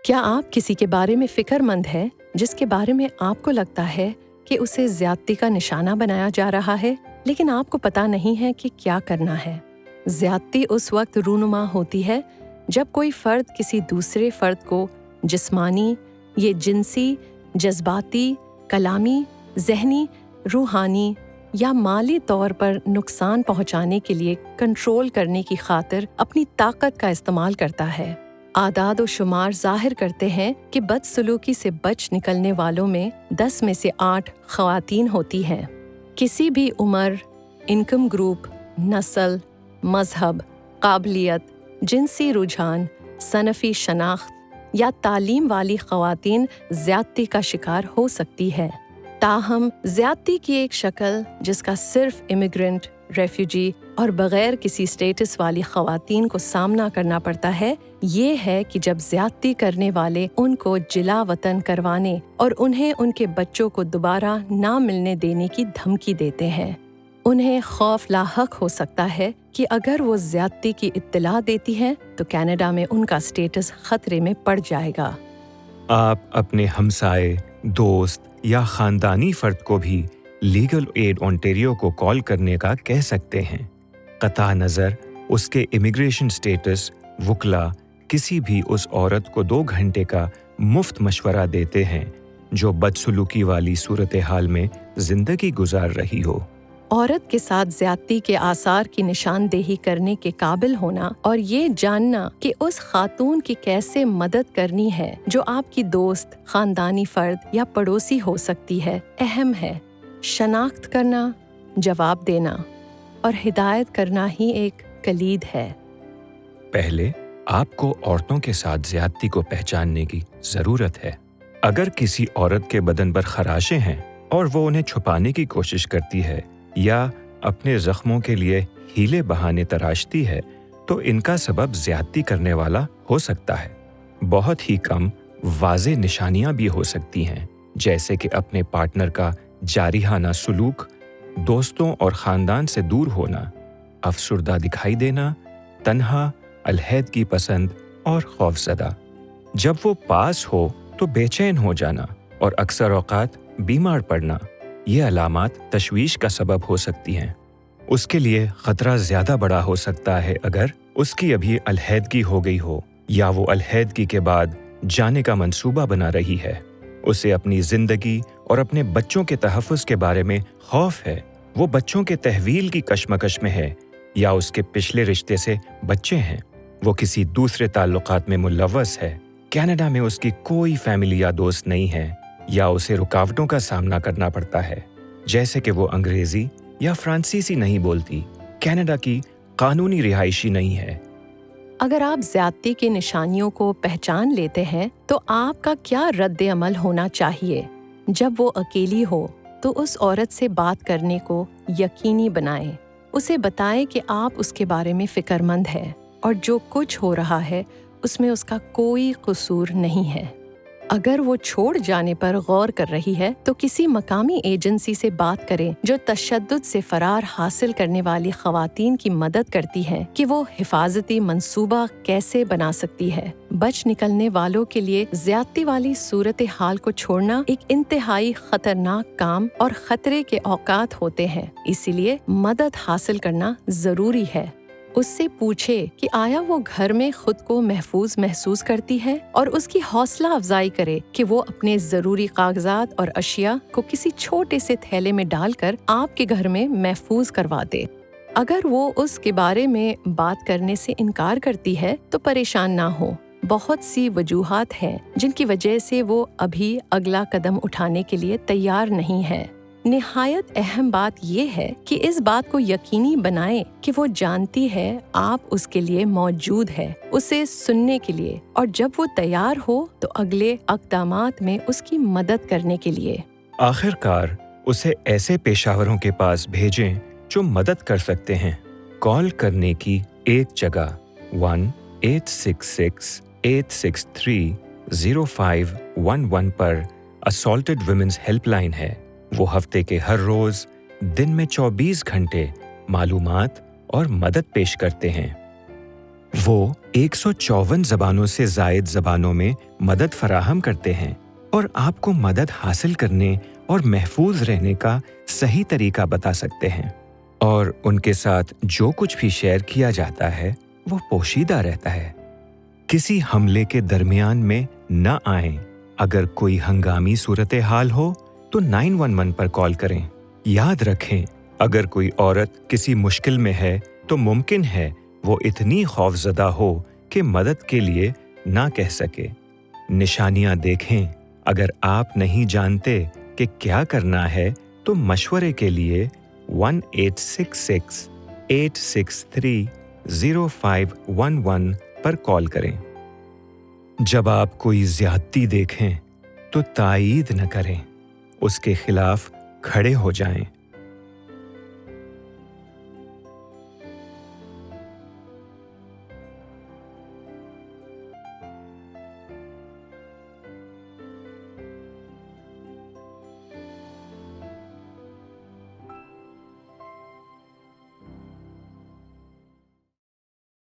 کیا آپ کسی کے بارے میں فکر مند ہیں جس کے بارے میں آپ کو لگتا ہے کہ اسے زیادتی کا نشانہ بنایا جا رہا ہے، لیکن آپ کو پتہ نہیں ہے کہ کیا کرنا ہے؟ زیادتی اس وقت رونما ہوتی ہے جب کوئی فرد کسی دوسرے فرد کو جسمانی، یہ جنسی، جذباتی، کلامی، ذہنی، روحانی یا مالی طور پر نقصان پہنچانے کے لیے کنٹرول کرنے کی خاطر اپنی طاقت کا استعمال کرتا ہے۔ اعداد و شمار ظاہر کرتے ہیں کہ بدسلوکی سے بچ نکلنے والوں میں 10 میں سے 8 خواتین ہوتی ہیں۔ کسی بھی عمر، انکم گروپ، نسل، مذہب، قابلیت، جنسی رجحان، صنفی شناخت یا تعلیم والی خواتین زیادتی کا شکار ہو سکتی ہے۔ تاہم زیادتی کی ایک شکل جس کا صرف امیگرنٹ، ریفیوجی اور بغیر کسی سٹیٹس والی خواتین کو سامنا کرنا پڑتا ہے، یہ ہے کہ جب زیادتی کرنے والے ان کو جلا وطن کروانے اور انہیں ان کے بچوں کو دوبارہ نہ ملنے دینے کی دھمکی دیتے ہیں۔ انہیں خوف لاحق ہو سکتا ہے کہ اگر وہ زیادتی کی اطلاع دیتی ہیں تو کینیڈا میں ان کا سٹیٹس خطرے میں پڑ جائے گا۔ آپ اپنے ہمسائے، دوست یا خاندانی فرد کو بھی لیگل ایڈ اونٹیریو کو کال کرنے کا کہہ سکتے ہیں۔ قطع نظر اس کے امیگریشن سٹیٹس، وکلا کسی بھی اس عورت کو 2 گھنٹے کا مفت مشورہ دیتے ہیں جو بدسلوکی والی صورتحال میں زندگی گزار رہی ہو۔ عورت کے ساتھ زیادتی کے آثار کی نشاندہی کرنے کے قابل ہونا اور یہ جاننا کہ اس خاتون کی کیسے مدد کرنی ہے جو آپ کی دوست، خاندانی فرد یا پڑوسی ہو سکتی ہے، اہم ہے۔ شناخت کرنا، جواب دینا اور ہدایت کرنا ہی ایک کلید ہے۔ پہلے آپ کو عورتوں کے ساتھ زیادتی کو پہچاننے کی ضرورت ہے۔ اگر کسی عورت کے بدن پر خراشیں ہیں اور وہ انہیں چھپانے کی کوشش کرتی ہے یا اپنے زخموں کے لیے ہیلے بہانے تراشتی ہے تو ان کا سبب زیادتی کرنے والا ہو سکتا ہے۔ بہت ہی کم واضح نشانیاں بھی ہو سکتی ہیں، جیسے کہ اپنے پارٹنر کا جارحانہ سلوک، دوستوں اور خاندان سے دور ہونا، افسردہ دکھائی دینا، تنہا، علیحدگی پسند اور خوفزدہ۔ جب وہ پاس ہو تو بے چین ہو جانا اور اکثر اوقات بیمار پڑنا، یہ علامات تشویش کا سبب ہو سکتی ہیں۔ اس کے لیے خطرہ زیادہ بڑا ہو سکتا ہے اگر اس کی ابھی علیحدگی ہو گئی ہو یا وہ علیحدگی کے بعد جانے کا منصوبہ بنا رہی ہے۔ اسے اپنی زندگی اور اپنے بچوں کے تحفظ کے بارے میں خوف ہے، وہ بچوں کے تحویل کی کشمکش میں ہے یا اس کے پچھلے رشتے سے بچے ہیں، وہ کسی دوسرے تعلقات میں ملوث ہے، کینیڈا میں اس کی کوئی فیملی یا دوست نہیں ہے، یا اسے رکاوٹوں کا سامنا کرنا پڑتا ہے، جیسے کہ وہ انگریزی یا فرانسیسی نہیں بولتی، کینیڈا کی قانونی رہائشی نہیں ہے۔ اگر آپ زیادتی کی نشانیوں کو پہچان لیتے ہیں تو آپ کا کیا رد عمل ہونا چاہیے؟ جب وہ اکیلی ہو تو اس عورت سے بات کرنے کو یقینی بنائیں۔ اسے بتائیں کہ آپ اس کے بارے میں فکر مند ہیں اور جو کچھ ہو رہا ہے اس میں اس کا کوئی قصور نہیں ہے۔ اگر وہ چھوڑ جانے پر غور کر رہی ہے تو کسی مقامی ایجنسی سے بات کریں جو تشدد سے فرار حاصل کرنے والی خواتین کی مدد کرتی ہیں کہ وہ حفاظتی منصوبہ کیسے بنا سکتی ہے۔ بچ نکلنے والوں کے لیے زیادتی والی صورتحال کو چھوڑنا ایک انتہائی خطرناک کام اور خطرے کے اوقات ہوتے ہیں، اسی لیے مدد حاصل کرنا ضروری ہے۔ اس سے پوچھے کہ آیا وہ گھر میں خود کو محفوظ محسوس کرتی ہے اور اس کی حوصلہ افزائی کرے کہ وہ اپنے ضروری کاغذات اور اشیاء کو کسی چھوٹے سے تھیلے میں ڈال کر آپ کے گھر میں محفوظ کروا دے۔ اگر وہ اس کے بارے میں بات کرنے سے انکار کرتی ہے تو پریشان نہ ہو، بہت سی وجوہات ہیں جن کی وجہ سے وہ ابھی اگلا قدم اٹھانے کے لیے تیار نہیں ہے۔ نہایت اہم بات یہ ہے کہ اس بات کو یقینی بنائیں کہ وہ جانتی ہے آپ اس کے لیے موجود ہے، اسے سننے کے لیے، اور جب وہ تیار ہو تو اگلے اقدامات میں اس کی مدد کرنے کے لیے۔ آخر کار اسے ایسے پیشاوروں کے پاس بھیجیں جو مدد کر سکتے ہیں۔ کال کرنے کی ایک جگہ 1-866-863-0511 پر اسالٹڈ ویمنز ہیلپ لائن ہے۔ وہ ہفتے کے ہر روز دن میں 24 گھنٹے معلومات اور مدد پیش کرتے ہیں۔ وہ 154 زبانوں سے زائد زبانوں میں مدد فراہم کرتے ہیں اور آپ کو مدد حاصل کرنے اور محفوظ رہنے کا صحیح طریقہ بتا سکتے ہیں، اور ان کے ساتھ جو کچھ بھی شیئر کیا جاتا ہے وہ پوشیدہ رہتا ہے۔ کسی حملے کے درمیان میں نہ آئیں۔ اگر کوئی ہنگامی صورتحال ہو تو 911 پر کال کریں۔ یاد رکھیں، اگر کوئی عورت کسی مشکل میں ہے تو ممکن ہے وہ اتنی خوفزدہ ہو کہ مدد کے لیے نہ کہہ سکے۔ نشانیاں دیکھیں۔ اگر آپ نہیں جانتے کہ کیا کرنا ہے تو مشورے کے لیے 1-866-863-0511 پر کال کریں۔ جب آپ کوئی زیادتی دیکھیں تو تائید نہ کریں، اس کے خلاف کھڑے ہو جائیں